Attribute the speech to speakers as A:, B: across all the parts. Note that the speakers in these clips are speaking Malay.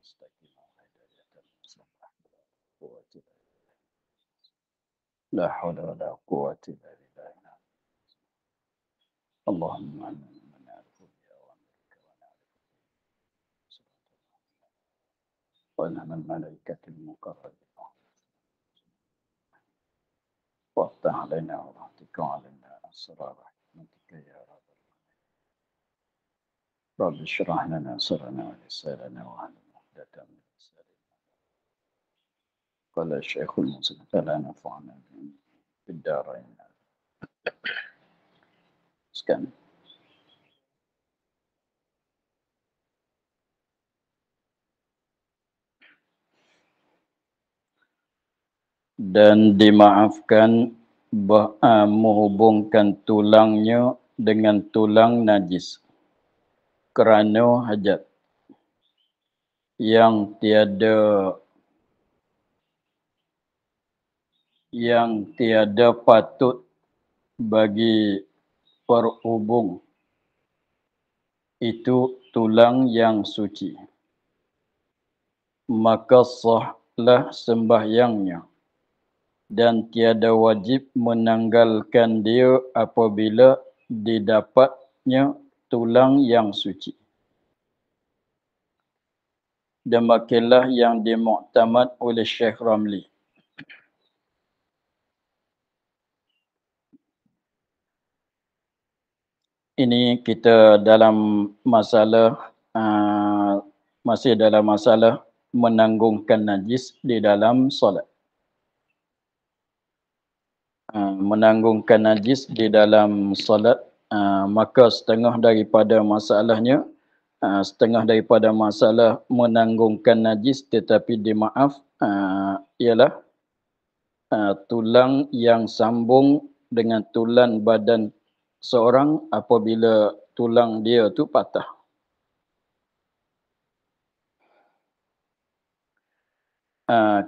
A: مستقيما هداية مسلمة لا حول ولا قوة إلا بالله. اللهم من نعرف بأوامرك ونعرف وأنها الملائكة المقربين وافتح علينا ورحمتك علينا أسرار رحمتك يا رب العالمين. رب اشرح لنا سرنا ولساننا واهلنا عقدة من لساننا. قال الشيخ المسلم فلا نفعنا في الدارين. Sekian. Dan dimaafkan menghubungkan tulangnya dengan tulang najis kerana hajat yang tiada patut bagi perhubung, itu tulang yang suci, maka sahlah sembahyangnya dan tiada wajib menanggalkan dia apabila didapatnya tulang yang suci. Demikianlah yang dimuktamad oleh Syekh Ramli. Ini kita dalam masalah masih dalam masalah menanggungkan najis di dalam solat. Menanggungkan najis di dalam solat, maka setengah daripada masalahnya, setengah daripada masalah menanggungkan najis tetapi dimaaf ialah tulang yang sambung dengan tulang badan seorang apabila tulang dia tu patah.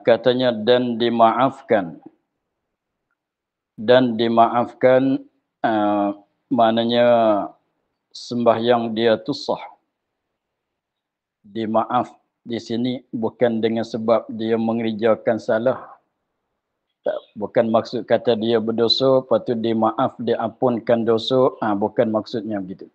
A: Katanya dan dimaafkan. Dan dimaafkan maknanya sembahyang dia tu sah. Dimaaf di sini bukan dengan sebab dia mengerjakan salah. Bukan maksud kata dia berdosa, lepas tu dimaaf, diampunkan dosa. Bukan maksudnya begitu.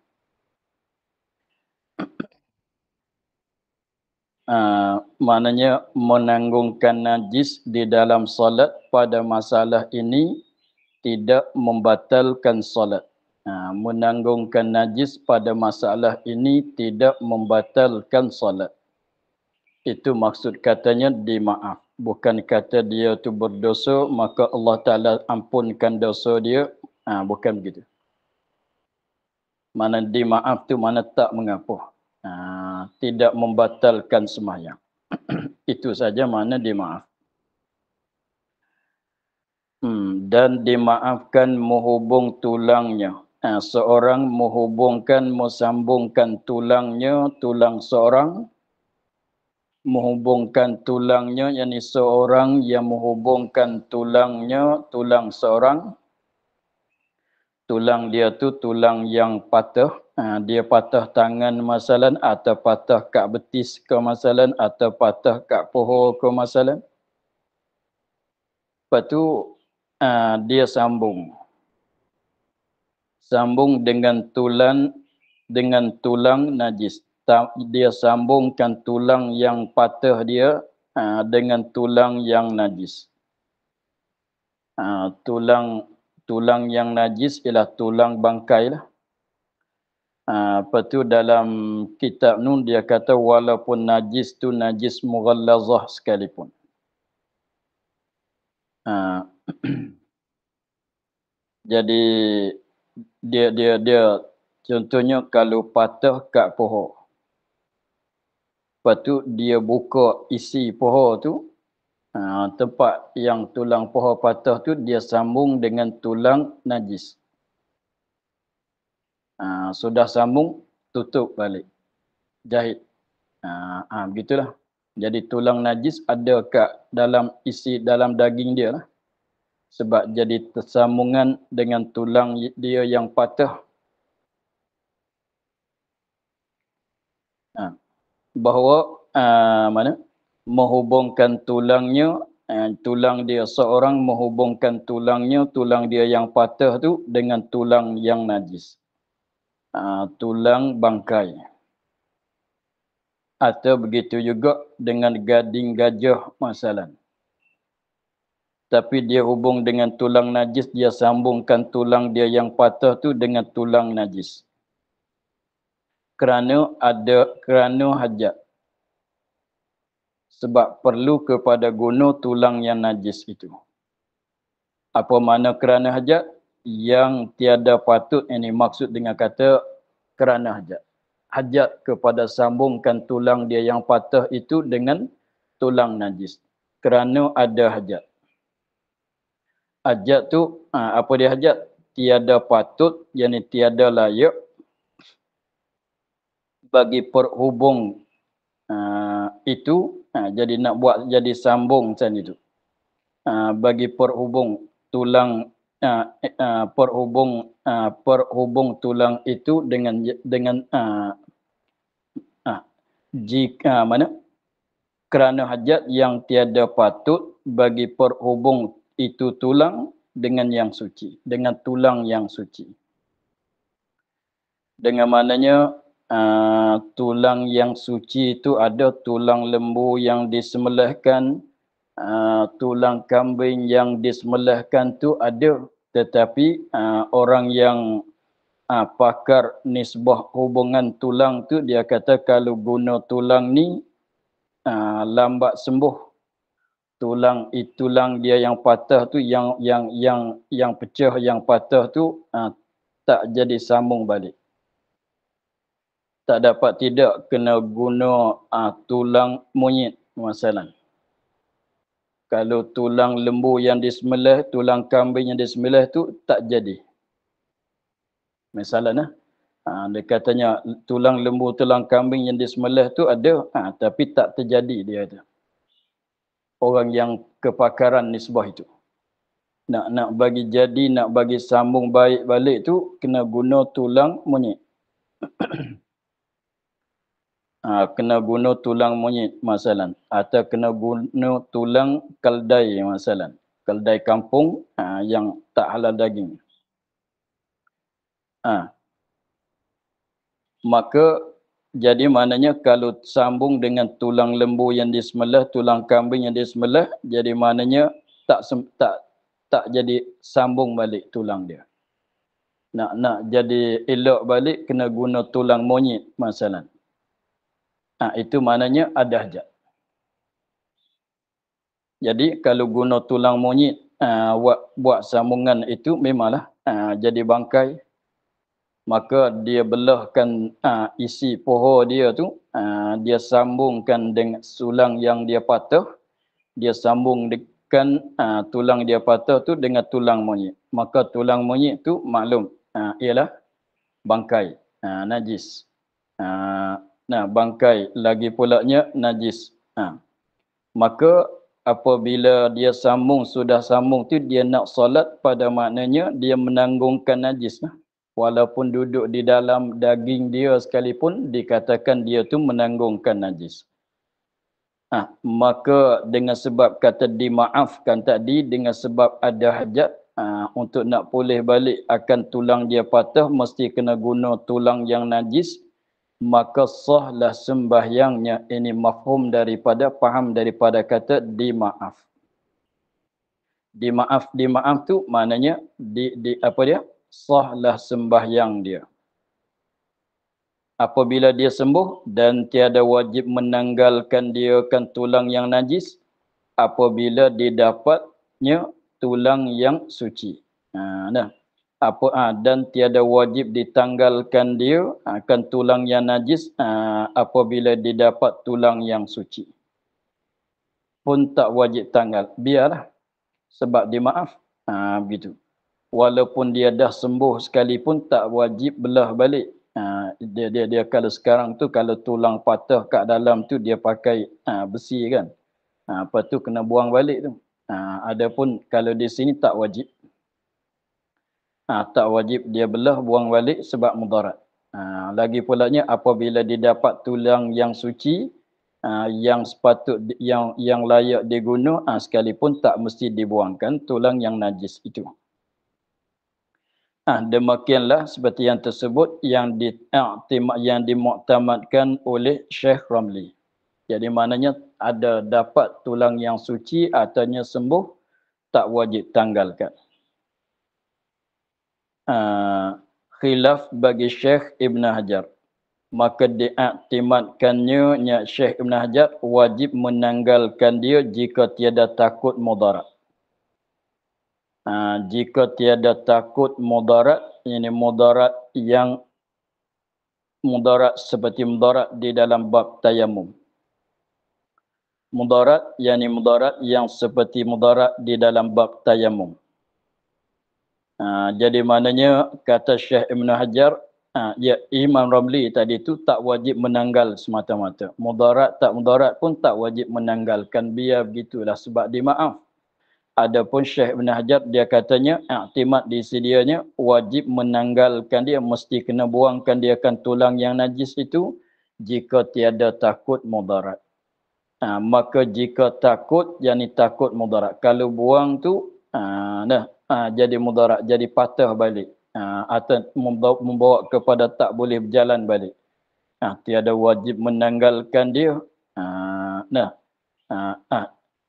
A: Maknanya menanggungkan najis di dalam solat pada masalah ini tidak membatalkan solat. Menanggungkan najis pada masalah ini tidak membatalkan solat. Itu maksud katanya dimaaf. Bukan kata dia tu berdosa, maka Allah Ta'ala ampunkan dosa dia. Bukan begitu. Mana dimaaf tu mana tak mengapa. Tidak membatalkan sembahyang. Itu saja makna dimaaf. Dan dimaafkan menghubung tulangnya. Seorang mesambungkan tulangnya, tulang seorang, menghubungkan tulangnya, yakni seorang yang menghubungkan tulangnya, tulang seorang. Tulang dia tu tulang yang patah. Dia patah tangan masalan, atau patah kat betis ke masalan, atau patah kat pohon ke masalan. Lepas tu dia sambung dengan tulang najis. Dia sambungkan tulang yang patah dia dengan tulang yang najis. Tulang yang najis ialah tulang bangkai lah. Lepas tu dalam kitab nun dia kata walaupun najis tu najis mughallazah sekalipun. Jadi dia contohnya kalau patah kat pohon. Lepas tu dia buka isi pohon tu, tempat yang tulang pohon patah tu dia sambung dengan tulang najis. Sudah sambung, tutup balik. Jahit. Begitulah. Jadi tulang najis ada kat dalam dalam daging dia lah. Sebab jadi tersambungan dengan tulang dia yang patah. Bahawa mana menghubungkan tulangnya, tulang dia seorang menghubungkan tulangnya, tulang dia yang patah tu dengan tulang yang najis. Tulang bangkai. Atau begitu juga dengan gading gajah masalah. Tapi dia hubung dengan tulang najis, dia sambungkan tulang dia yang patah tu dengan tulang najis. Kerana hajat. Sebab perlu kepada guna tulang yang najis itu. Apa makna kerana hajat? Yang tiada patut, ini maksud dengan kata kerana hajat. Hajat kepada sambungkan tulang dia yang patah itu dengan tulang najis. Kerana ada hajat. Hajat tu, apa dia hajat? Tiada patut, yakni tiada layak bagi perhubung itu, jadi nak buat jadi sambung macam itu. Bagi perhubung tulang, perhubung tulang itu dengan jika mana kerana hajat yang tiada patut bagi perhubung itu tulang dengan yang suci, dengan tulang yang suci. Dengan maknanya tulang yang suci itu ada tulang lembu yang disembelihkan, tulang kambing yang disembelihkan tu ada, tetapi orang yang pakar nisbah hubungan tulang tu dia kata kalau guna tulang ni lambat sembuh. Tulang dia yang patah tu, yang pecah, yang patah tu tak jadi sambung balik. Tak dapat tidak kena guna tulang monyet masalah. Kalau tulang lembu yang disembelih, tulang kambing yang disembelih tu tak jadi. Masalahnya, dia katanya tulang lembu, tulang kambing yang disembelih tu ada, tapi tak terjadi dia tu. Orang yang kepakaran nisbah itu. Nak bagi jadi, nak bagi sambung baik balik tu, kena guna tulang monyet. Kena guna tulang monyet masalah. Atau kena guna tulang keldai masalah. Keldai kampung yang tak halal daging. Maka jadi maknanya kalau sambung dengan tulang lembu yang disembelih, tulang kambing yang disembelih, jadi maknanya tak jadi sambung balik tulang dia. Nak jadi elok balik kena guna tulang monyet masalah. Itu maknanya ada hajat. Jadi kalau guna tulang monyet buat sambungan itu memanglah jadi bangkai. Maka dia belahkan isi pohon dia tu, dia sambungkan dengan tulang yang dia patah, dia sambungkan tulang dia patah tu dengan tulang monyet. Maka tulang monyet tu maklum ialah bangkai, najis. Bangkai lagi pulaknya najis. Maka apabila dia sudah sambung tu, dia nak solat, pada maknanya dia menanggungkan najis. Walaupun duduk di dalam daging dia sekalipun, dikatakan dia tu menanggungkan najis. Maka dengan sebab kata dimaafkan tadi, dengan sebab ada hajat untuk nak pulih balik akan tulang dia patah, mesti kena guna tulang yang najis, maka sahlah sembahyangnya. Ini mafhum daripada, faham daripada kata dimaaf. Dimaaf tu maknanya apa dia? Sahlah sembahyang dia. Apabila dia sembuh dan tiada wajib menanggalkan dia kan tulang yang najis apabila didapatnya tulang yang suci. Dan tiada wajib ditanggalkan dia akan tulang yang najis apabila didapat tulang yang suci. Pun tak wajib tanggal. Biarlah. Sebab dia maaf. Begitu. Walaupun dia dah sembuh sekalipun tak wajib belah balik. Dia kalau sekarang tu kalau tulang patah kat dalam tu dia pakai besi kan. Lepas tu kena buang balik tu. Adapun kalau di sini tak wajib. Tak wajib dia belah buang balik sebab mudarat. Lagi pulanya apabila didapat tulang yang suci, yang yang layak diguna sekalipun tak mesti dibuangkan tulang yang najis itu. Demikianlah seperti yang tersebut yang dimuktamadkan oleh Syekh Ramli. Jadi maknanya ada dapat tulang yang suci ataunya sembuh, tak wajib tanggalkan. Khilaf bagi Syekh Ibn Hajar. Maka diiktimadkannya Syekh Ibn Hajar wajib menanggalkan dia jika tiada takut mudarat. Jika tiada takut mudarat, ini mudarat yang mudarat seperti mudarat di dalam bab tayamum. Mudarat yang seperti mudarat di dalam bab tayamum. Jadi maknanya kata Syekh Ibn Hajar, Imam Ramli tadi itu tak wajib menanggal semata-mata. Mudarat tak mudarat pun tak wajib menanggalkan, biar begitulah sebab dimaaf. Adapun Syekh Ibn Hajar dia katanya iktimad di sedianya wajib menanggalkan dia, mesti kena buangkan dia kan tulang yang najis itu jika tiada takut mudarat. Maka jika takut, yakni takut mudarat. Kalau buang tu jadi mudarat, jadi patah balik. Atau membawa kepada tak boleh berjalan balik. Tiada wajib menanggalkan dia.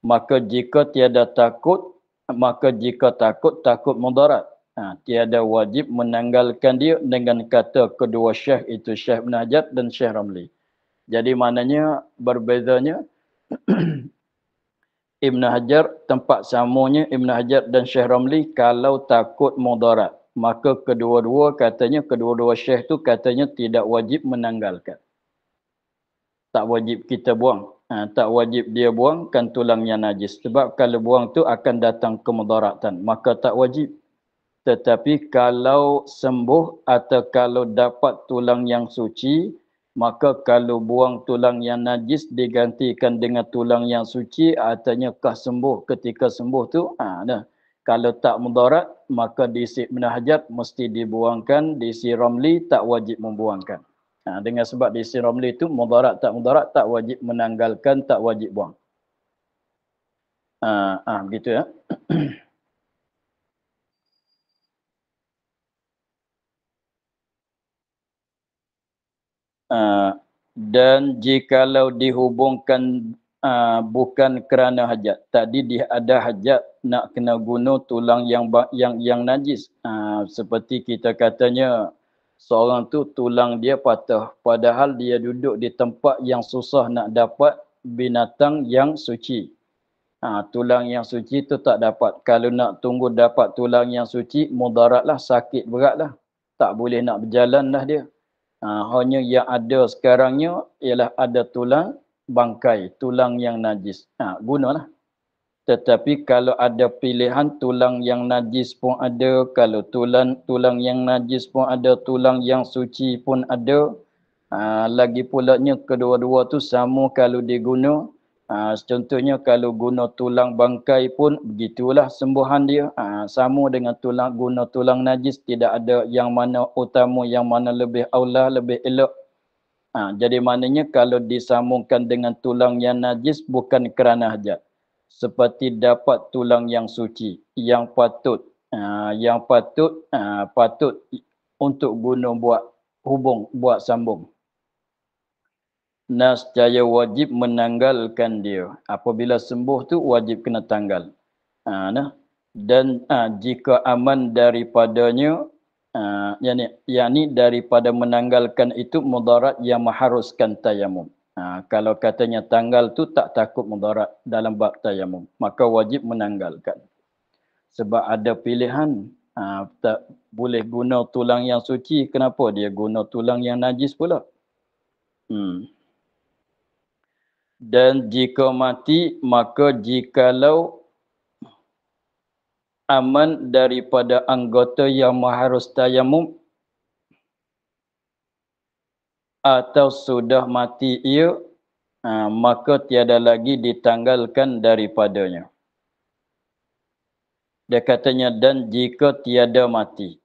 A: Maka jika tiada takut, takut mudarat. Tiada wajib menanggalkan dia dengan kata kedua Syekh itu, Syekh Ibn Hajar dan Syekh Ramli. Jadi maknanya berbezanya Ibn Hajar, tempat samunya Ibn Hajar dan Syekh Ramli kalau takut mudarat. Maka kedua-dua Syekh tu katanya tidak wajib menanggalkan. Tak wajib kita buang. Tak wajib dia buang kan tulang yang najis. Sebab kalau buang tu akan datang kemudaratan. Maka tak wajib. Tetapi kalau sembuh atau kalau dapat tulang yang suci, maka kalau buang tulang yang najis digantikan dengan tulang yang suci, artinya kah sembuh ketika sembuh tu. Kalau tak mudarat, maka di isi Ibn Hajar mesti dibuangkan, di isi Ramli tak wajib membuangkan. Dengan sebab di isi Ramli itu mudarat tak wajib menanggalkan, tak wajib buang. Begitu ya. Dan jikalau dihubungkan bukan kerana hajat. Tadi dia ada hajat nak kena guna tulang yang najis. Seperti kita katanya seorang tu tulang dia patah. Padahal dia duduk di tempat yang susah nak dapat binatang yang suci. Tulang yang suci tu tak dapat. Kalau nak tunggu dapat tulang yang suci, mudaratlah, sakit beratlah. Tak boleh nak berjalan dah dia. Hanya yang ada sekarangnya ialah ada tulang bangkai, tulang yang najis. Gunalah. Tetapi kalau ada pilihan tulang yang najis pun ada, kalau tulang yang najis pun ada, tulang yang suci pun ada. Lagi pulanya kedua-dua tu sama kalau diguna. Contohnya kalau guna tulang bangkai pun begitulah sembuhan dia. Sama dengan guna tulang najis, tidak ada yang mana utama, yang mana lebih aula, lebih elok. Jadi maknanya kalau disambungkan dengan tulang yang najis bukan kerana hajat. Seperti dapat tulang yang suci, yang patut untuk guna buat hubung, buat sambung. Nescaya wajib menanggalkan dia. Apabila sembuh tu wajib kena tanggal. Dan jika aman daripadanya, yakni daripada menanggalkan itu mudarat yang mengharuskan tayamum. Kalau katanya tanggal tu tak takut mudarat dalam bab tayamum, maka wajib menanggalkan. Sebab ada pilihan, tak boleh guna tulang yang suci, kenapa dia guna tulang yang najis pula? Dan jika mati, maka jikalau aman daripada anggota yang mengharus tayamum atau sudah mati ia, maka tiada lagi ditanggalkan daripadanya. Dia katanya dan jika tiada mati.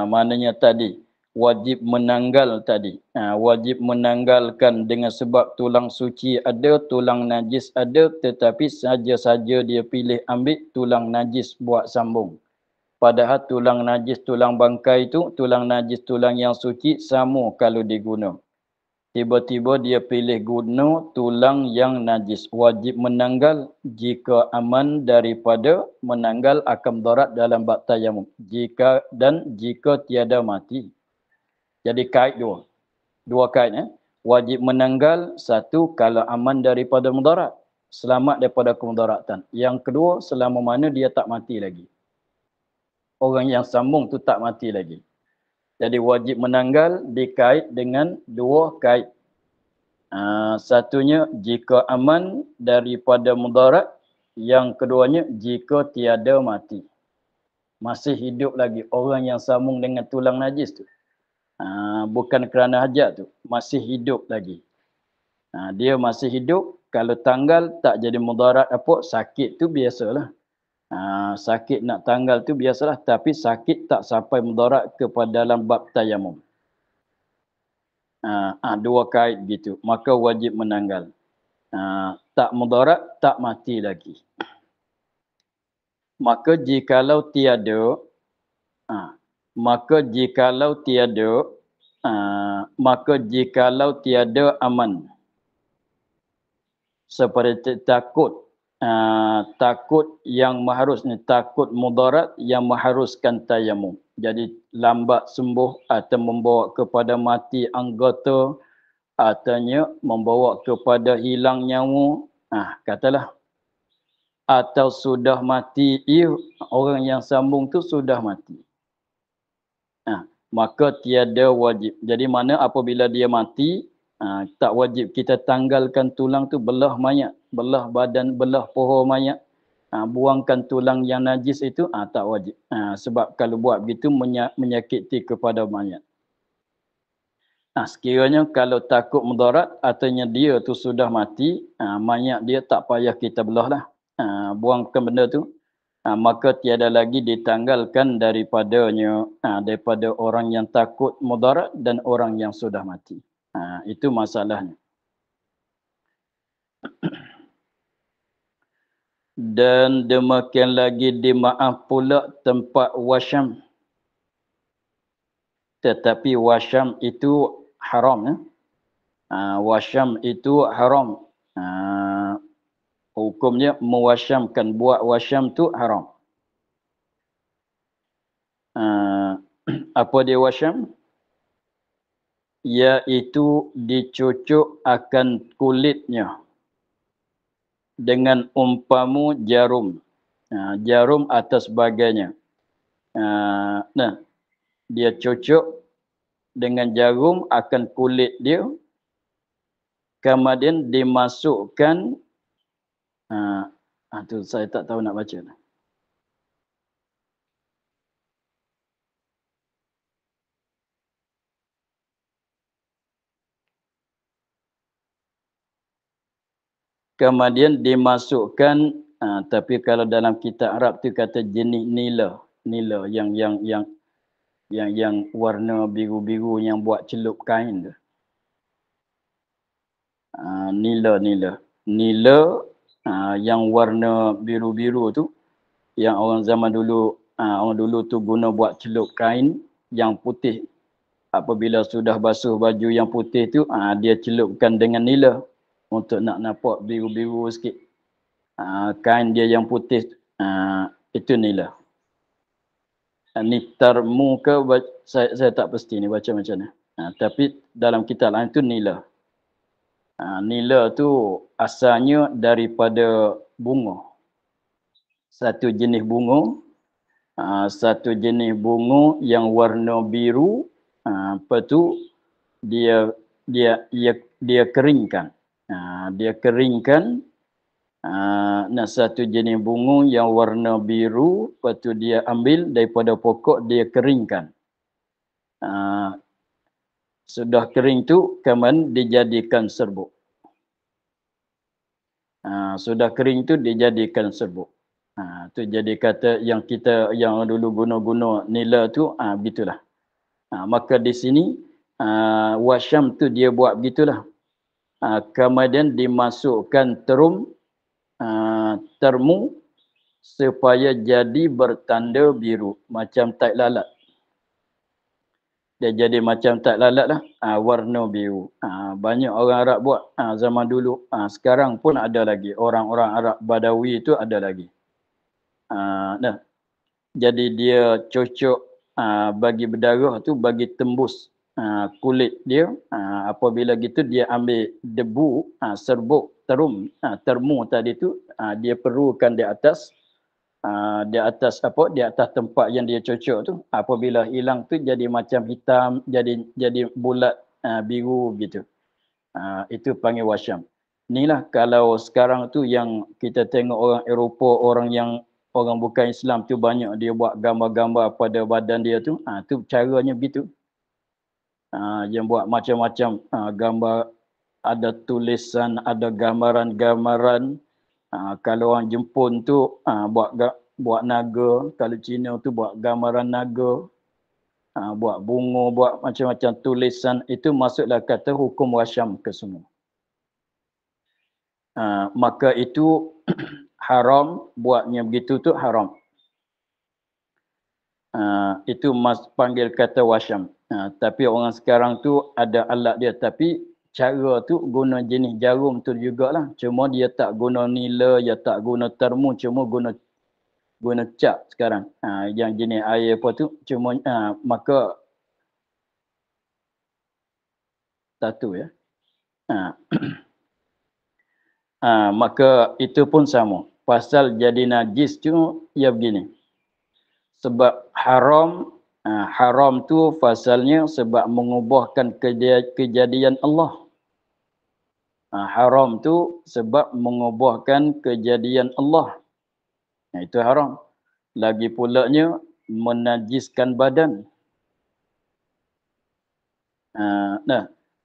A: Maknanya tadi, wajib menanggal tadi. Wajib menanggalkan dengan sebab tulang suci ada, tulang najis ada, tetapi saja-saja dia pilih ambil tulang najis buat sambung. Padahal tulang najis, tulang bangkai itu, tulang najis, tulang yang suci sama kalau diguna. Tiba-tiba dia pilih guna tulang yang najis. Wajib menanggal jika aman daripada menanggal akan mudarat dalam bab tayamum. Jika tiada mati. Jadi kait dua. Dua kait. Wajib menanggal satu kalau aman daripada mudarat. Selamat daripada kemudaratan. Yang kedua selama mana dia tak mati lagi. Orang yang sambung tu tak mati lagi. Jadi wajib menanggal dikait dengan dua kait. Satunya jika aman daripada mudarat. Yang keduanya jika tiada mati. Masih hidup lagi orang yang sambung dengan tulang najis tu. Bukan kerana hajat tu. Masih hidup lagi. Dia masih hidup. Kalau tanggal tak jadi mudarat apa, sakit tu biasalah. Sakit nak tanggal tu biasalah. Tapi sakit tak sampai mudarat kepada dalam bab tayamum. Dua kait gitu. Maka wajib menanggal. Tak mudarat, tak mati lagi. Maka jikalau tiada, maka jikalau tiada aman. Seperti takut yang mengharuskan, takut mudarat yang mengharuskan tayamum. Jadi lambat sembuh atau membawa kepada mati anggota, artinya membawa kepada hilang nyawa. Katalah atau sudah mati orang yang sambung tu sudah mati. Maka tiada wajib. Jadi mana apabila dia mati, tak wajib kita tanggalkan tulang tu, belah mayat, belah badan, belah poho mayat, buangkan tulang yang najis itu, tak wajib. Sebab kalau buat begitu menyakiti kepada mayat. Sekiranya kalau takut mudarat, artinya dia tu sudah mati, mayat dia tak payah kita belah lah. Buangkan benda tu. Maka tiada lagi ditanggalkan daripada orang yang takut mudarat dan orang yang sudah mati. Itu masalahnya. Dan demikian lagi dimaaf pula tempat wasyam. Tetapi wasyam itu haram. Wasyam itu haram. Hukumnya mewasyamkan, buat wasyam tu haram. Apa dia wasyam? Iaitu dicucuk akan kulitnya dengan umpamu jarum. Jarum atas sebagainya. Dia cucuk dengan jarum akan kulit dia. Kemudian dimasukkan, tu saya tak tahu nak baca. Kemudian dimasukkan, tapi kalau dalam kitab Arab tu kata jenis nila yang warna biru-biru yang buat celup kain tu. Nila yang warna biru-biru tu, yang orang zaman dulu tu guna buat celup kain yang putih. Apabila sudah basuh baju yang putih tu, dia celupkan dengan nila untuk nak nampak biru-biru sikit. Kain dia yang putih, itu nila. Ni tarmu ke, saya tak pasti ni baca macam mana. Tapi dalam kitab lain tu nila. Nila tu asalnya daripada bunga. Satu jenis bunga yang warna biru. Lepas tu dia keringkan. Dia keringkan. Satu jenis bunga yang warna biru, lepas tu dia ambil daripada pokok, dia keringkan. Sudah kering tu, kemudian dijadikan serbuk. Sudah kering tu dijadikan serbuk. Tu jadi kata yang dulu guna-guna nila tu, begitulah. Maka di sini wasyam tu dia buat begitulah. Kemudian dimasukkan termu supaya jadi bertanda biru macam tai lalat. Dia jadi macam tak lalat lah, warna biru. Banyak orang Arab buat zaman dulu. Sekarang pun ada lagi. Orang-orang Arab Badawi itu ada lagi. Nah, jadi dia cocok bagi berdarah tu, bagi tembus kulit dia. Apabila gitu dia ambil debu, serbuk, termu tadi tu, dia perlukan di atas. Di atas tempat yang dia cocok tu, apabila hilang tu jadi macam hitam, jadi bulat biru gitu. Itu panggil wasyam. Inilah kalau sekarang tu yang kita tengok orang Eropah, orang bukan Islam tu banyak dia buat gambar-gambar pada badan dia tu. Tu caranya begitu. Yang buat macam-macam gambar, ada tulisan, ada gambaran-gambaran. Kalau orang Jepun tu buat naga, kalau Cina tu buat gambaran naga, buat bunga, buat macam-macam tulisan, itu masuklah kata hukum wasyam ke semua. Maka itu haram, buatnya begitu tu haram. Itu panggil kata wasyam. Tapi orang sekarang tu ada alat dia, tapi cara tu guna jenis jarum tu jugalah. Cuma dia tak guna nila, dia tak guna termu, cuma guna cap sekarang. Yang jenis air apa tu, cuma maka satu ya. Maka itu pun sama. Pasal jadi najis tu ya begini. Sebab haram tu pasalnya sebab mengubahkan kejadian Allah. Haram tu sebab mengubahkan kejadian Allah. Itu haram. Lagi pulanya menajiskan badan.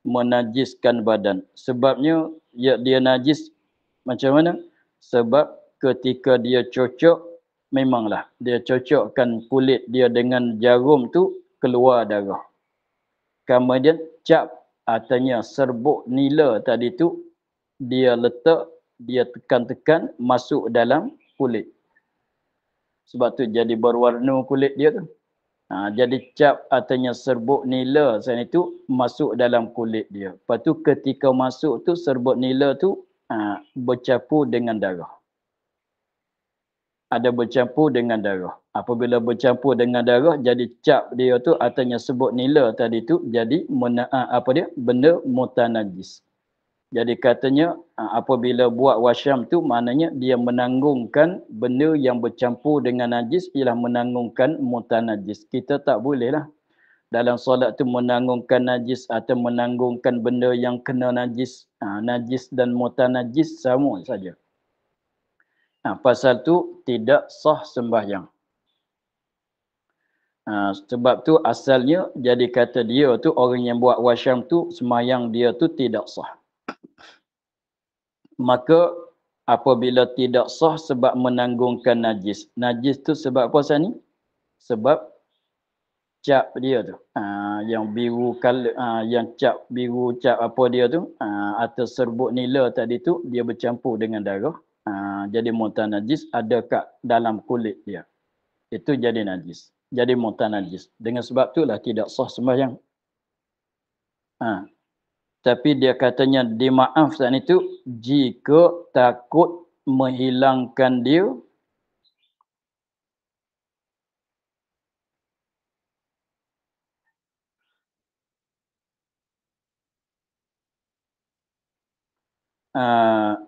A: Menajiskan badan. Sebabnya dia najis macam mana? Sebab ketika dia cocok, memanglah dia cocokkan kulit dia dengan jarum tu, keluar darah. Kemudian cap, artinya serbuk nila tadi tu, dia letak, dia tekan-tekan masuk dalam kulit. Sebab tu jadi berwarna kulit dia tu. Jadi cap artinya serbuk nila sana itu masuk dalam kulit dia. Lepas tu ketika masuk tu serbuk nila tu bercampur dengan darah. Ada bercampur dengan darah. Apabila bercampur dengan darah, jadi cap dia tu artinya serbuk nila tadi tu jadi benda mutanajis. Jadi katanya apabila buat wasyam tu maknanya dia menanggungkan benda yang bercampur dengan najis, ialah menanggungkan mutanajis. Kita tak boleh lah dalam solat tu menanggungkan najis atau menanggungkan benda yang kena najis. Najis dan mutanajis sama saja. Pasal tu tidak sah sembahyang. Sebab tu asalnya jadi kata dia tu orang yang buat wasyam tu sembahyang dia tu tidak sah. Maka apabila tidak sah sebab menanggungkan najis. Najis tu sebab apa sah ni? Sebab cap dia tu. Yang biru yang cap biru, cap apa dia tu, atau serbuk nila tadi tu, dia bercampur dengan darah. Jadi mutanajis ada kat dalam kulit dia. Itu jadi najis. Jadi mutanajis. Dengan sebab itulah tidak sah sembahyang. Tapi dia katanya dimaafkan itu jika takut menghilangkan dia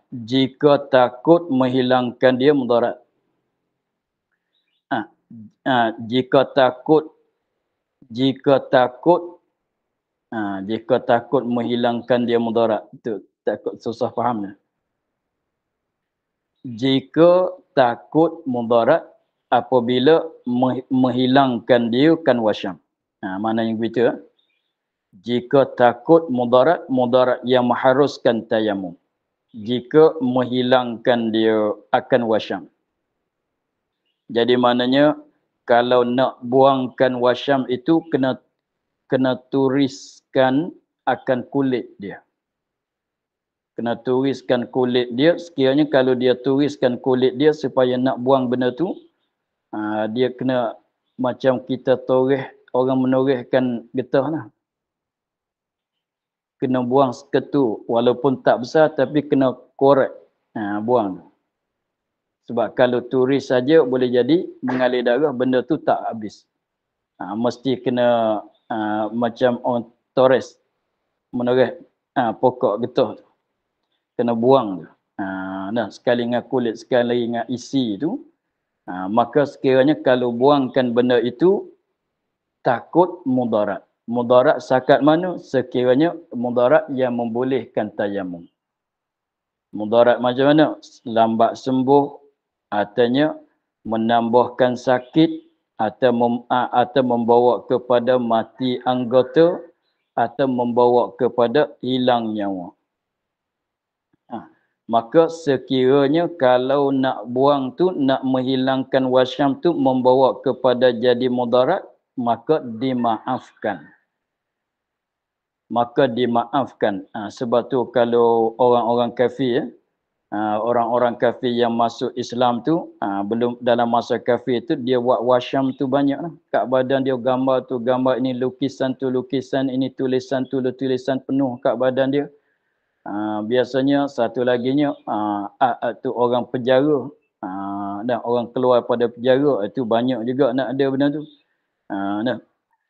A: jika takut menghilangkan dia mudarat. Jika takut menghilangkan dia mudarat. Itu takut susah fahamnya. Jika takut mudarat apabila menghilangkan dia kan wasyam. Maknanya begitu. Jika takut mudarat yang mengharuskan tayamum. Jika menghilangkan dia akan wasyam. Jadi maknanya kalau nak buangkan wasyam itu kena kena turiskan akan kulit dia. Kena turiskan kulit dia. Sekiranya kalau dia turiskan kulit dia supaya nak buang benda tu, dia kena macam kita toreh, orang menorehkan getah lah. Kena buang seketul. Walaupun tak besar tapi kena korek. Buang. Sebab kalau turis saja boleh jadi mengalir darah, benda tu tak habis. Mesti kena macam orang torres menoreh pokok getah tu. Kena buang tu. Nah, sekali dengan kulit, sekali dengan isi tu. Maka sekiranya kalau buangkan benda itu, takut mudarat. Mudarat sakat mana? Sekiranya mudarat yang membolehkan tayamum. Mudarat macam mana? Lambat sembuh, artinya menambahkan sakit, atau membawa kepada mati anggota, atau membawa kepada hilang nyawa. Maka sekiranya kalau nak buang tu, nak menghilangkan wasyam tu membawa kepada jadi mudarat, maka dimaafkan. Maka dimaafkan. Sebab tu kalau orang-orang kafir, orang-orang kafir yang masuk Islam tu, belum dalam masa kafir tu, dia buat wasyam tu banyak lah. Kat badan dia gambar tu gambar, ini lukisan tu lukisan, ini tulisan tu tulisan penuh kat badan dia. Biasanya satu laginya tu orang penjara, dan orang keluar pada penjara itu banyak juga nak ada benda tu.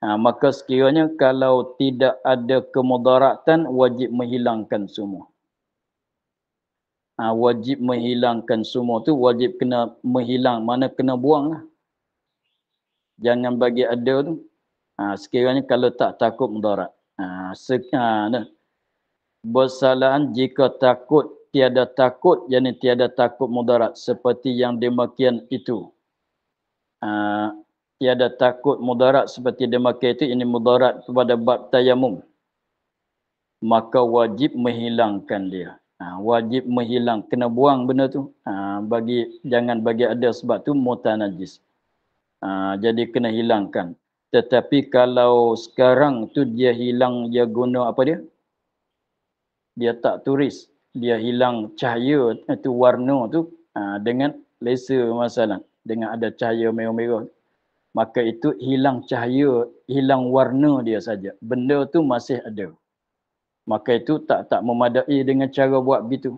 A: Maka sekiranya kalau tidak ada kemudaratan, wajib menghilangkan semua. Wajib menghilangkan semua tu, wajib kena menghilang, mana kena buang lah. Jangan bagi ada tu. Sekiranya kalau tak takut mudarat. Bersalahan jika takut, tiada takut, jadi tiada takut mudarat. Seperti yang demikian itu. Tiada takut mudarat seperti demikian itu, ini mudarat pada bab tayamum. Maka wajib menghilangkan dia. Wajib menghilang, kena buang benda tu. Jangan bagi ada, sebab tu mutanajis. Jadi kena hilangkan. Tetapi kalau sekarang tu dia hilang, dia guna apa dia? Dia tak turis, dia hilang cahaya itu, warna tu dengan laser masalah, dengan ada cahaya merah-merah, maka itu hilang cahaya, hilang warna dia saja, benda tu masih ada, maka itu tak memadai dengan cara buat begitu.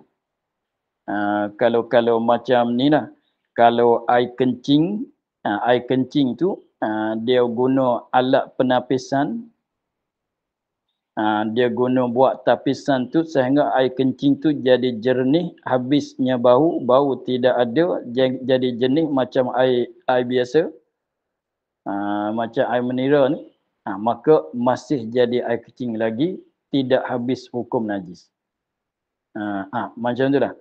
A: Kalau macam ni lah, kalau air kencing tu dia guna alat penapisan. Dia guna buat tapisan tu sehingga air kencing tu jadi jernih, habisnya bau tidak ada, jadi jernih macam air biasa, macam air mineral ni, maka masih jadi air kencing lagi, tidak habis hukum najis. Macam tu lah.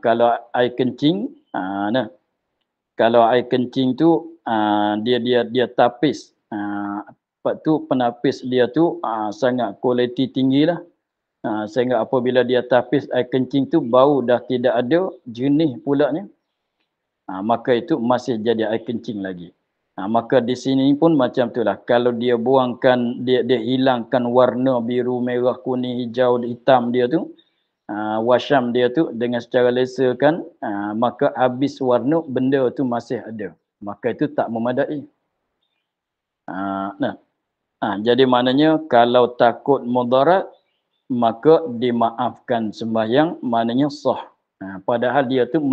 A: Kalau air kencing, kalau air kencing tu dia tapis, sebab tu penapis dia tu sangat kualiti tinggi lah. Sehingga apabila dia tapis air kencing tu, bau dah tidak ada, jernih pulaknya. Maka itu masih jadi air kencing lagi. Maka di sini pun macam tu lah. Kalau dia buangkan, dia hilangkan warna biru, merah, kuning, hijau, hitam dia tu, wasyam dia tu dengan secara laser kan, maka habis warna, benda tu masih ada. Maka itu tak memadai. Jadi maknanya kalau takut mudarat, maka dimaafkan sembahyang, maknanya sah. Padahal dia tu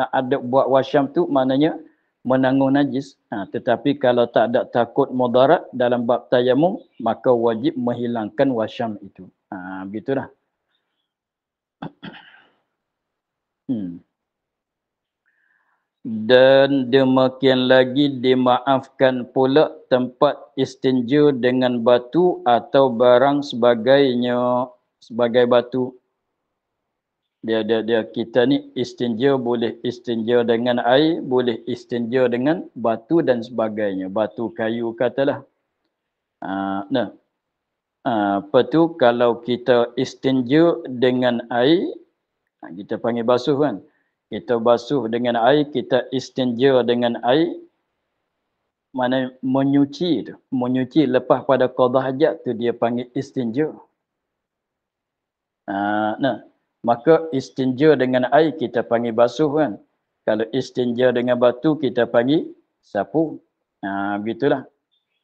A: ada buat wasyam tu maknanya menanggung najis. Tetapi kalau tak ada takut mudarat dalam bab tayamum, maka wajib menghilangkan wasyam itu. Begitulah. Dan demikian lagi dimaafkan pula tempat istinja dengan batu atau barang sebagainya, sebagai batu. Dia kita ni istinja, boleh istinja dengan air, boleh istinja dengan batu dan sebagainya. Batu kayu katalah. Apa tu, kalau kita istinja dengan air, kita panggil basuh kan. Kita basuh dengan air, kita istinja dengan air, mana menyuci tu. Menyuci lepas pada qada hajat tu dia panggil istinja. Nah, maka istinja dengan air kita panggil basuh kan. Kalau istinja dengan batu kita panggil sapu. Begitulah.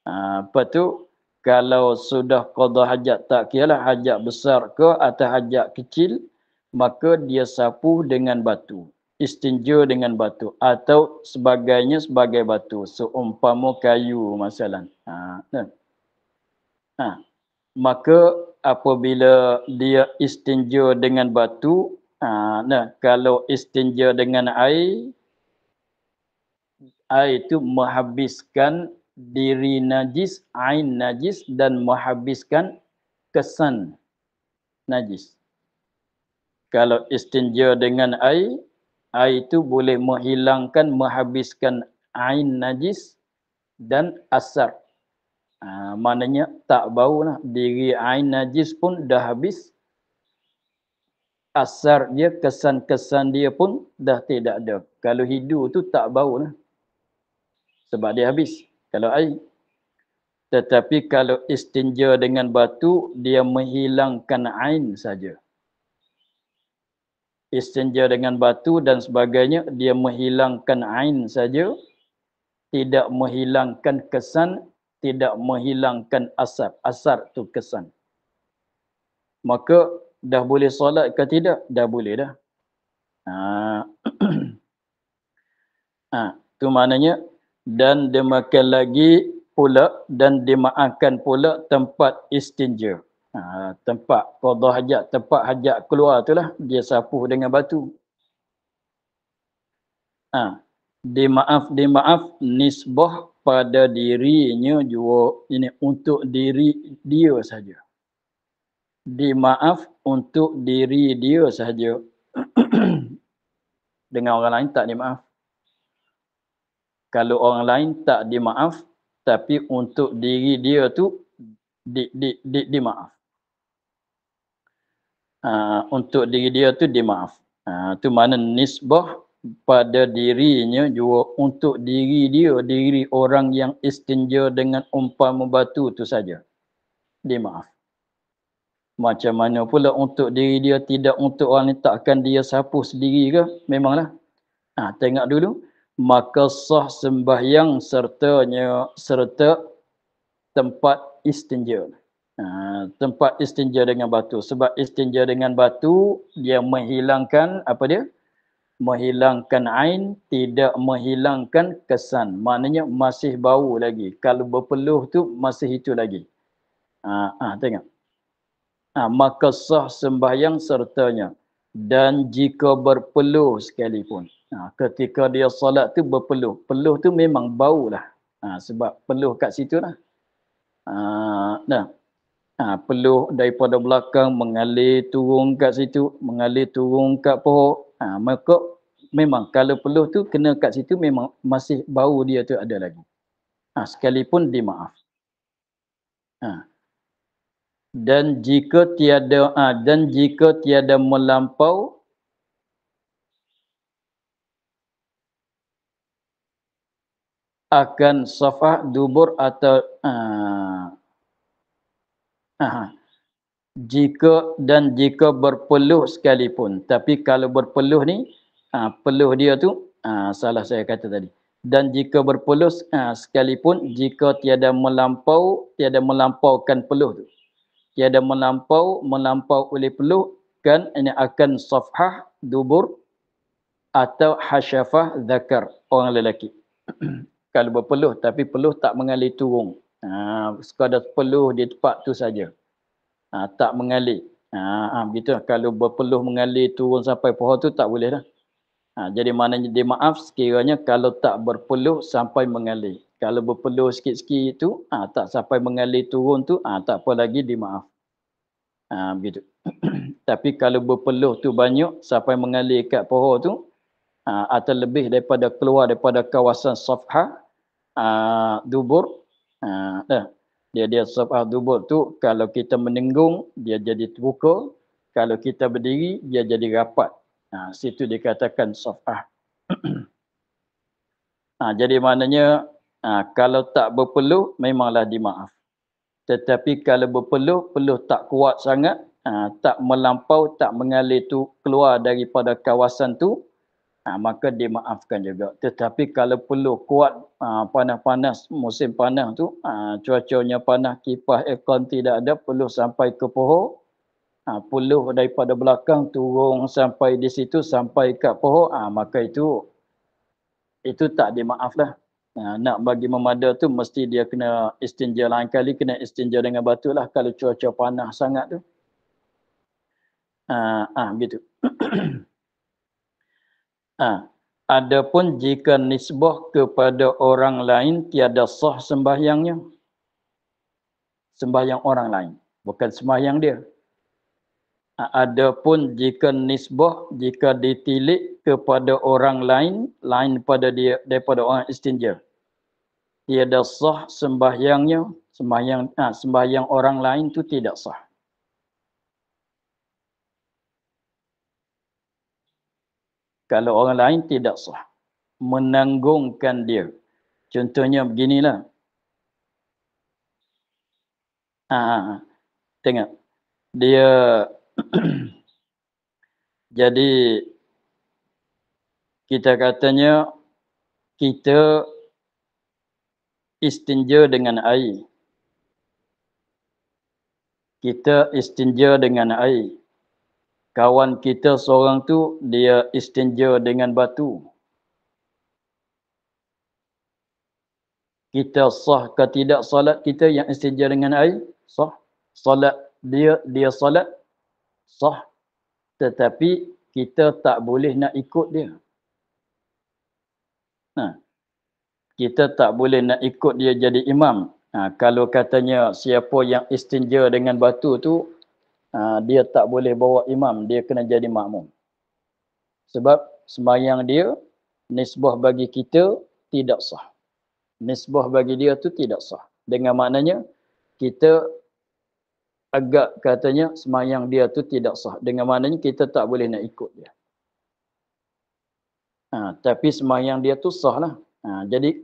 A: Lepas tu kalau sudah qada hajat, tak kiralah hajat besar ke atau hajat kecil, maka dia sapu dengan batu. Istinja dengan batu atau sebagainya sebagai batu. Seumpama kayu masalah. Maka apabila dia istinja dengan batu, kalau istinja dengan air itu menghabiskan diri najis, ain najis dan menghabiskan kesan najis. Kalau istinja dengan air itu boleh menghilangkan, menghabiskan ain najis dan asar. Maknanya tak bau lah. Diri ain najis pun dah habis. Asar dia, kesan-kesan dia pun dah tidak ada. Kalau hidu tu tak bau lah. Sebab dia habis. Kalau air. Tetapi kalau istinja dengan batu, dia menghilangkan ain saja. Istinja dengan batu dan sebagainya, dia menghilangkan ain saja. Tidak menghilangkan kesan, tidak menghilangkan asar. Asar tu kesan. Maka dah boleh solat ke tidak? Dah boleh dah. Tu maknanya, dan demikian lagi pula, dan dimaafkan pula tempat istinja. Tempat qada hajat, tempat hajat keluar tu lah, dia sapu dengan batu. Dimaaf nisbah pada dirinya juga, ini untuk diri dia saja. Dimaaf untuk diri dia sahaja. Dengan orang lain tak dimaaf. Kalau orang lain tak dimaaf, tapi untuk diri dia tu dimaaf. Untuk diri dia tu dimaaf. Tu mana nisbah pada dirinya juga untuk diri dia, diri orang yang istinja dengan umpama batu tu saja. Dimaaf. Macam mana pula untuk diri dia, tidak untuk orang lain, takkan dia sapu sendiri ke? Memanglah. Tengok dulu. Maka sah sembahyang serta tempat istinja. Tempat istinja dengan batu. Sebab istinja dengan batu, dia menghilangkan, apa dia? Menghilangkan ain, tidak menghilangkan kesan. Maknanya masih bau lagi. Kalau berpeluh tu, masih itu lagi. Tengok. Maka sah sembahyang sertanya. Dan jika berpeluh sekalipun. Ketika dia solat tu berpeluh. Peluh tu memang bau lah. Sebab peluh kat situ lah. Peluh daripada belakang mengalir turun kat situ. Mengalir turun kat pohon. Maka memang kalau peluh tu kena kat situ memang masih bau dia tu ada lagi. Sekalipun dimaaf. Dan jika tiada melampau akan safah dubur atau jika berpeluh sekalipun. Tapi kalau berpeluh ni peluh dia tu salah saya kata tadi. Dan jika berpeluh sekalipun, jika tiada melampaukan peluh tu. Tiada melampau oleh peluh, kan ini akan safhah dubur atau hasyafah zakar, orang lelaki. Kalau berpeluh tapi peluh tak mengalir turun. Sekadar peluh di tempat tu saja. Tak mengalir. Begitu. Kalau berpeluh mengalir turun sampai pohon tu tak boleh dah. Jadi maknanya dia maaf sekiranya kalau tak berpeluh sampai mengalir. Kalau berpeluh sikit-sikit tu, tak sampai mengalir turun tu, tak apa lagi dimaaf. Begitu. Tapi kalau berpeluh tu banyak sampai mengalir kat pohon tu, atau lebih daripada keluar daripada kawasan safhah dubur, dia safhah dubur tu, kalau kita menenggung dia jadi terbuka, kalau kita berdiri dia jadi rapat. Situ dikatakan safhah. Jadi maknanya Kalau tak berpeluh, memanglah dimaaf. Tetapi kalau berpeluh, peluh tak kuat sangat, tak melampau, tak mengalir tu keluar daripada kawasan tu, maka dimaafkan juga. Tetapi kalau peluh kuat, panas-panas, musim panas tu, cuacanya panas, kipas aircon tidak ada, peluh sampai ke pohon, peluh daripada belakang turun sampai di situ, sampai kat pohon, maka itu tak dimaaf lah. Nak bagi memada tu mesti dia kena istinja lain kali, kena istinja dengan batu lah kalau cuaca panas sangat tu. Gitu. Adapun jika nisbah kepada orang lain tiada sah sembahyangnya. Sembahyang orang lain, bukan sembahyang dia. Adapun jika nisbah, jika ditilik kepada orang lain, lain pada dia daripada orang istinja, tiada sah sembahyangnya. Sembahyang orang lain tu tidak sah. Kalau orang lain tidak sah, menanggungkan dia. Contohnya beginilah. Tengok. Dia jadi kita katanya kita istinja dengan air. Kita istinja dengan air. Kawan kita seorang tu dia istinja dengan batu. Kita sah ke tidak solat kita yang istinja dengan air? Sah. Solat dia solat? Sah. Tetapi kita tak boleh nak ikut dia. Kita tak boleh nak ikut dia jadi imam. Kalau katanya siapa yang istinja dengan batu tu, dia tak boleh bawa imam, dia kena jadi makmum. Sebab sembahyang dia, nisbah bagi kita tidak sah. Nisbah bagi dia tu tidak sah. Dengan maknanya, kita agak katanya sembahyang dia tu tidak sah. Dengan maknanya kita tak boleh nak ikut dia. Tapi sembahyang dia tu sah lah. Jadi,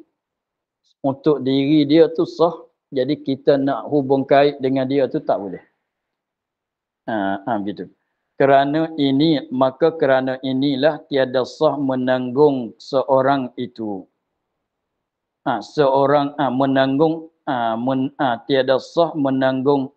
A: untuk diri dia tu sah. Jadi kita nak hubung kait dengan dia tu tak boleh. Gitu. Kerana inilah tiada sah menanggung seorang itu. Seorang menanggung, tiada sah menanggung.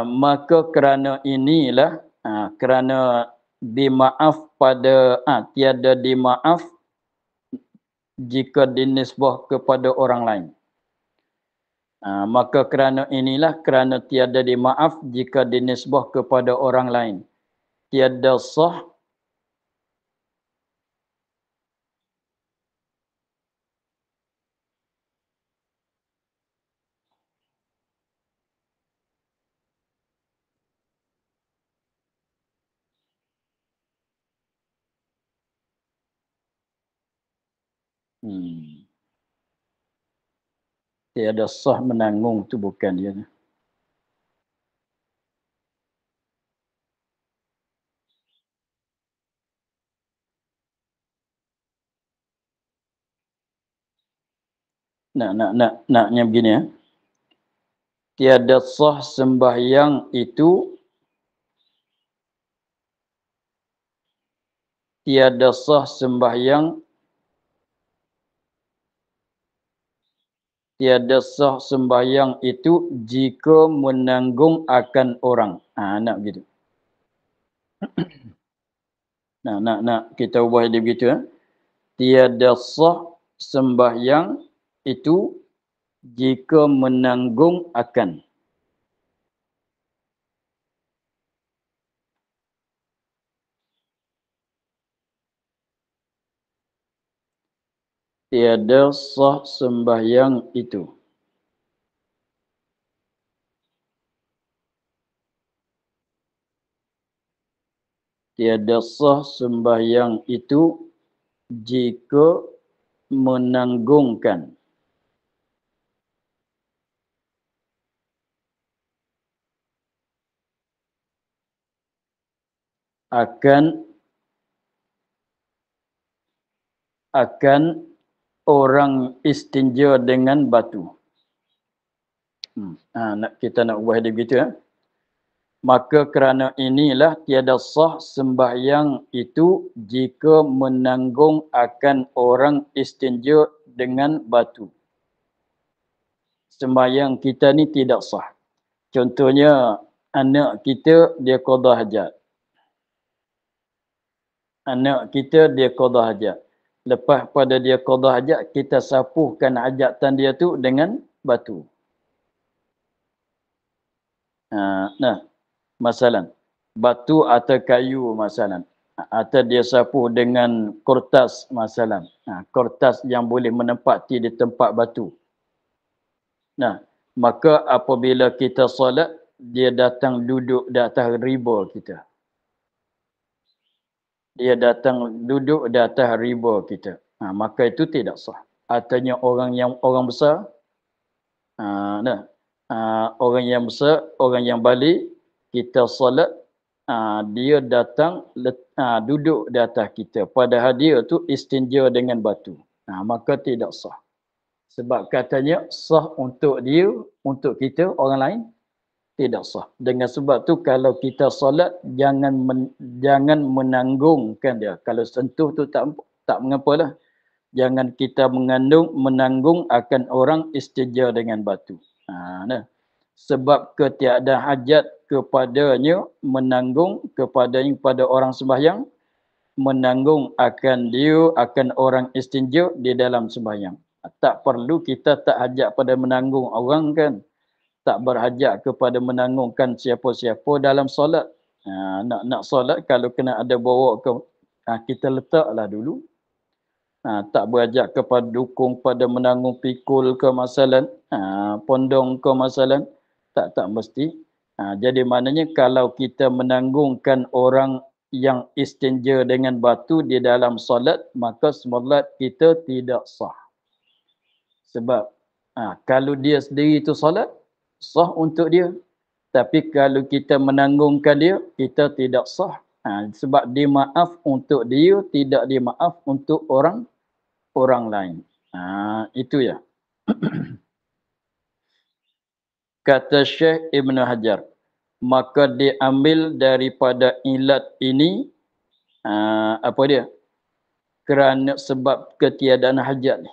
A: Maka kerana inilah, kerana dimaaf pada, tiada dimaaf jika dinisbah kepada orang lain. Maka kerana inilah, kerana tiada dimaaf jika dinisbah kepada orang lain. Tiada sah tiada sah menanggung tu bukan dia. Naknya begini ya. Tiada sah sembahyang itu, tiada sah sembahyang, tiada sah sembahyang itu jika menanggung akan orang. Nak begitu. Nak kita ubah dia begitu ya. Tiada sah sembahyang itu jika menanggung akan. Tiada sah sembahyang itu. Tiada sah sembahyang itu jika menanggungkan. akan orang istinja dengan batu. Kita nak ubah dia begitu ya. Maka kerana inilah tiada sah sembahyang itu jika menanggung akan orang istinja dengan batu. Sembahyang kita ni tidak sah. Contohnya anak kita dia qada hajat. Anak kita dia qada hajat. Lepas pada dia qada hajat, kita sapuhkan hajatan dia tu dengan batu. Masalan, batu atau kayu masalan. Atau dia sapu dengan kertas masalan. Kertas yang boleh menempati di tempat batu. Maka apabila kita solat, dia datang duduk di atas riba kita. Dia datang duduk di atas riba kita. Maka itu tidak sah. Artinya orang besar, orang yang besar, orang yang balik, kita solat, dia datang duduk di atas kita. Padahal dia tu istinja dengan batu. Maka tidak sah. Sebab katanya sah untuk dia, untuk kita, orang lain, tidak sah. Dengan sebab tu kalau kita solat, jangan menanggungkan dia. Kalau sentuh tu tak mengapalah. Jangan kita menanggung akan orang istinja dengan batu. Sebab ketiada hajat kepadanya menanggung kepada orang sembahyang, menanggung akan dia, akan orang istinja di dalam sembahyang. Tak perlu kita tak hajat pada menanggung orang kan. Tak berhajat kepada menanggungkan siapa-siapa dalam solat. Nak solat kalau kena ada bawa ke, kita letaklah dulu. Tak berhajat kepada dukung pada menanggung pikul ke masalan, pondong ke masalan, tak mesti. Jadi maknanya kalau kita menanggungkan orang yang istinja dengan batu di dalam solat, maka solat kita tidak sah. Sebab kalau dia sendiri itu solat, sah untuk dia. Tapi kalau kita menanggungkan dia, kita tidak sah. Sebab dimaaf untuk dia, tidak dimaaf untuk orang lain. Itu ya. Kata Syekh Ibn Hajar, maka diambil daripada ilat ini, apa dia? Kerana sebab ketiadaan hajat ni.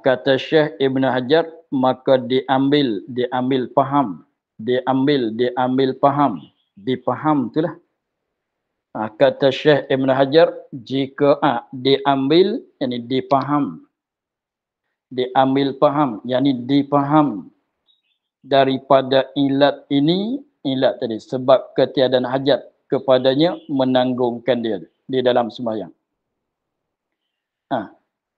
A: Kata Syekh Ibn Hajar, maka diambil faham. Diambil faham. Dipaham itulah. Kata Syekh Ibn Hajar, jika diambil, yakni dipaham. Diambil faham, yakni dipaham daripada ilat ini, ilat tadi, sebab ketiadaan hajat kepadanya menanggungkan dia di dalam sembahyang.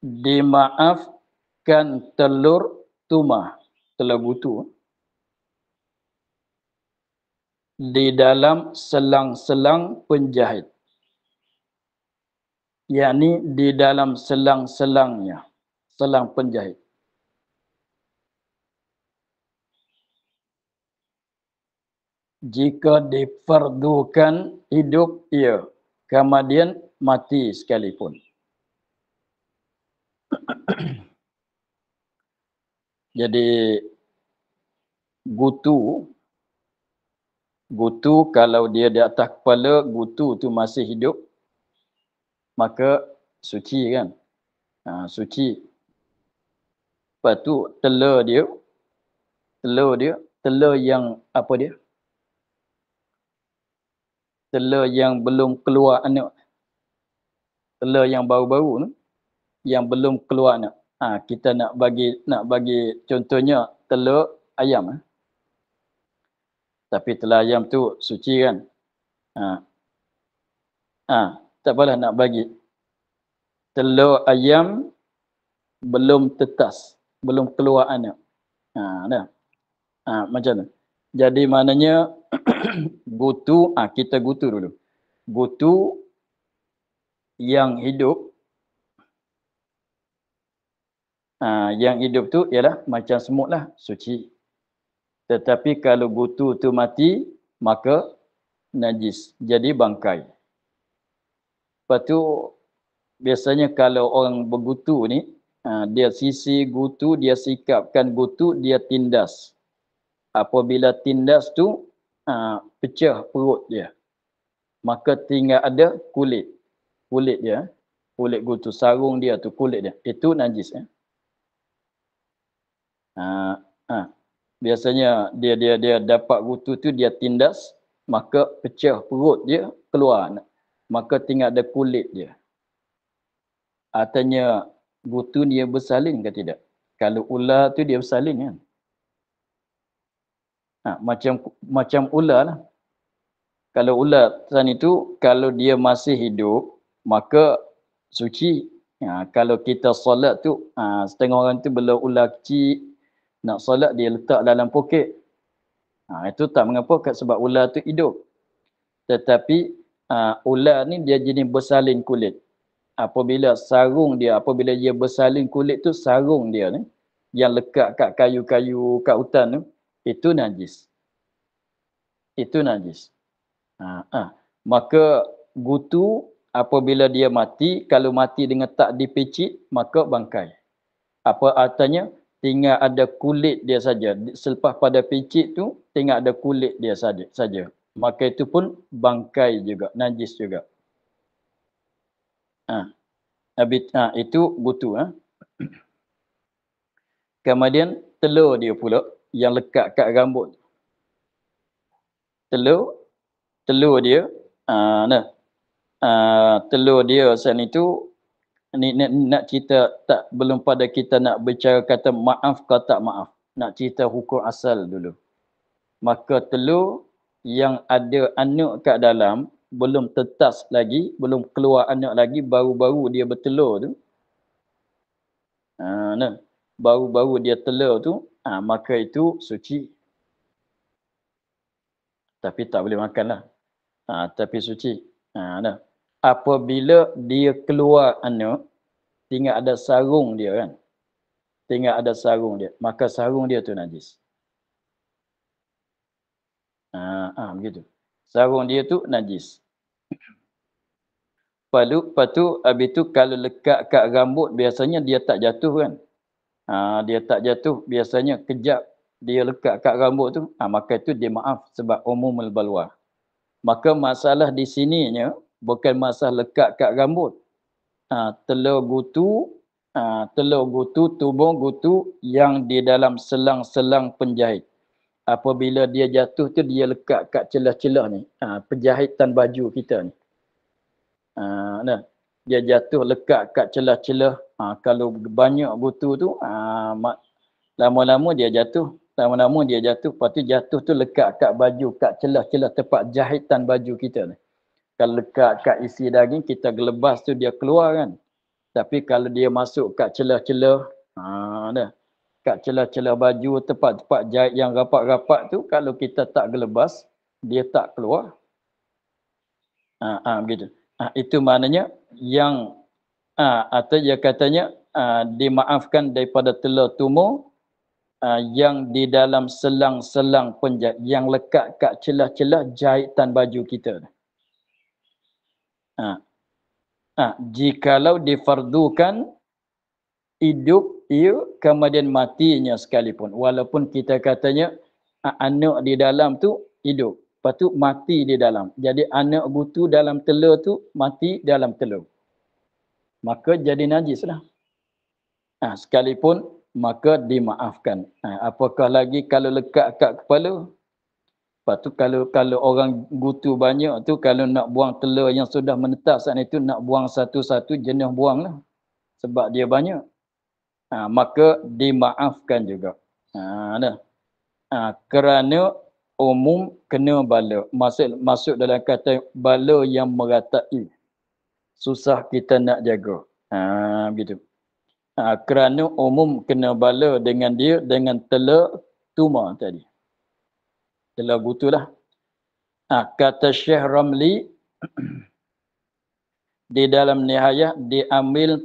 A: Dimaafkan telur tumah, telur butu, di dalam selang-selang penjahit. Yakni di dalam selang-selangnya, selang penjahit. Jika difardukan hidup ia, kemudian mati sekalipun. Jadi gutu kalau dia di atas kepala, gutu tu masih hidup, maka suci kan. Suci. Lepas tu telur yang apa dia? Telur yang belum keluar anak. Telur yang baru-baru tu, yang belum keluar anak. Kita nak bagi contohnya telur ayam. Tapi telur ayam tu suci kan. Tak apalah nak bagi. Telur ayam belum tetas, belum keluar anak. Macam tu. Jadi maknanya gutu, kita gutu dulu. Gutu yang hidup, yang hidup tu ialah macam semut lah, suci. Tetapi kalau gutu tu mati, maka najis. Jadi bangkai. Lepas tu biasanya kalau orang bergutu ni, dia sisi gutu, dia sikapkan gutu, dia tindas. Apabila tindas tu, pecah perut dia. Maka tinggal ada kulit. Kulit dia. Kulit gutu. Sarung dia tu, kulit dia. Itu najis. Biasanya dia dapat gutu tu, dia tindas. Maka pecah perut dia, keluar. Maka tinggal ada kulit dia. Artinya gutu dia bersalin ke tidak? Kalau ular tu dia bersalin kan? Macam ular lah. Kalau ular sana itu, kalau dia masih hidup, maka suci. Kalau kita solat tu, setengah orang tu bila ular kecil, nak solat dia letak dalam poket. Itu tak mengapa sebab ular tu hidup. Tetapi ular ni dia jenis bersalin kulit. Apabila dia bersalin kulit tu, sarung dia ni, yang lekat kat kayu-kayu kat hutan tu, itu najis. Itu najis. Maka gutu apabila dia mati, kalau mati dengan tak dipicit, maka bangkai. Apa artinya? Tinggal ada kulit dia saja. Selepas pada picit tu, tinggal ada kulit dia saja. Maka itu pun bangkai juga, najis juga. Itu gutu. Kemudian telur dia pula yang lekat kat rambut. Telur dia, telur dia sana itu, ni nak cerita belum pada kita nak bicara kata maaf ke tak maaf. Nak cerita hukum asal dulu. Maka telur yang ada anak kat dalam, belum tetas lagi, belum keluar anak lagi, baru-baru dia bertelur tu. Baru-baru dia telur tu, maka itu suci. Tapi tak boleh makan lah. Tapi suci. Apabila dia keluar anak, tinggal ada sarung dia kan. Tinggal ada sarung dia. Maka sarung dia tu najis. Begitu. Sarung dia tu najis. Lepas tu, habis tu kalau lekat kat rambut, biasanya dia tak jatuh kan. Dia tak jatuh. Biasanya kejap dia lekat kat rambut tu. Maka itu dia maaf sebab umumul balwa. Maka masalah di sininya bukan masalah lekat kat rambut. Telur gutu, tubuh gutu yang di dalam selang-selang penjahit. Apabila dia jatuh tu dia lekat kat celah-celah ni. Penjahitan baju kita ni. Dia jatuh lekat kat celah-celah. Kalau banyak gutu tu, lama-lama dia jatuh. Lepas tu jatuh tu lekat kat baju, kat celah-celah tempat jahitan baju kita ni. Kalau lekat kat isi daging, kita gelebas tu dia keluar kan. Tapi kalau dia masuk kat celah-celah, kat celah-celah baju, tempat-tempat jahit yang rapat-rapat tu, kalau kita tak gelebas, dia tak keluar. Begitu. Itu maknanya yang, atau dia katanya, dimaafkan daripada telur tumor, yang di dalam selang-selang penjahit, yang lekat kat celah-celah jahitan baju kita. Jikalau difardukan hidup ia kemudian matinya sekalipun, walaupun kita katanya anak di dalam tu hidup, lepas tu mati di dalam, jadi anak gutu dalam telur tu mati dalam telur, maka jadi najis lah. Sekalipun maka dimaafkan. Apakah lagi kalau lekat kat kepala? Lepas tu kalau orang gutu banyak tu, kalau nak buang telur yang sudah menetas saat itu, nak buang satu-satu, jenis buang lah. Sebab dia banyak. Maka dimaafkan juga. Kerana umum kena bala. Masuk dalam kata bala yang meratai. Susah kita nak jaga. Begitu. Kerana umum kena bala dengan dia, dengan telur tumor tadi. Telur gutu lah. Kata Syekh Ramli, di dalam nihayah diambil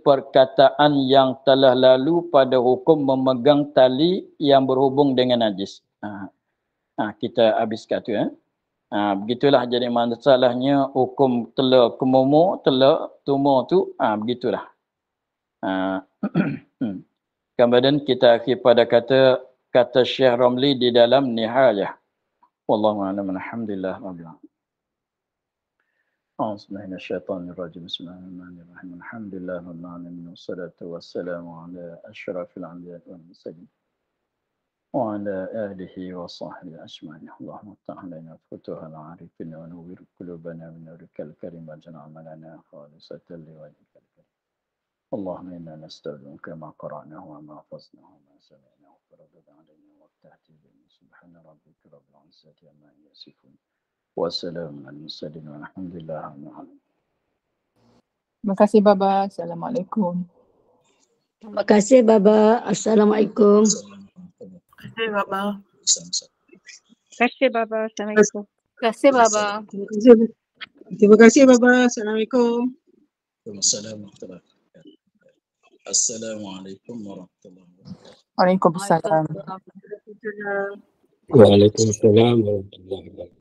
A: perkataan yang telah lalu pada hukum memegang tali yang berhubung dengan najis. Kita habiskan tu. Begitulah jadi masalahnya hukum telur kemumu, telur tumor tu. Begitulah. Kemudian kita akhir pada kata Syekh Ramli di dalam Nihayah. Wallahu a'lam. Alhamdulillah rabbil alamin. Bismillahirrahmanirrahim. Bismillahirrahmanirrahim. Alhamdulillah rabbil alamin. Wassalatu wassalamu ala asyrafil anbiya'i wal mursalin wa ala alihi wa sahbihi ajma'in. Allahumma iftah lana futuhal 'arifin wa nawwir qulubana min nurikal karim waj'al 'amalana khalisatan liwajhikal karim. اللهم إنا نستودعك ما قرأناه وما حفظناه وما سمعناه فردد علينا وافتح به. سبحان ربك رب العزة عما يصفون وسلام على المرسلين والحمد لله رب العالمين.
B: Terima kasih Baba. Assalamualaikum.
C: Terima kasih Baba. Assalamualaikum.
D: Terima kasih Baba.
E: Terima kasih Baba. Assalamualaikum.
B: Terima kasih Baba.
D: Terima kasih Baba. Assalamualaikum.
A: Assalamualaikum warahmatullahi wabarakatuh.
B: Waalaikumsalam.
C: Waalaikumsalam.
F: Waalaikumsalam warahmatullahi wabarakatuh.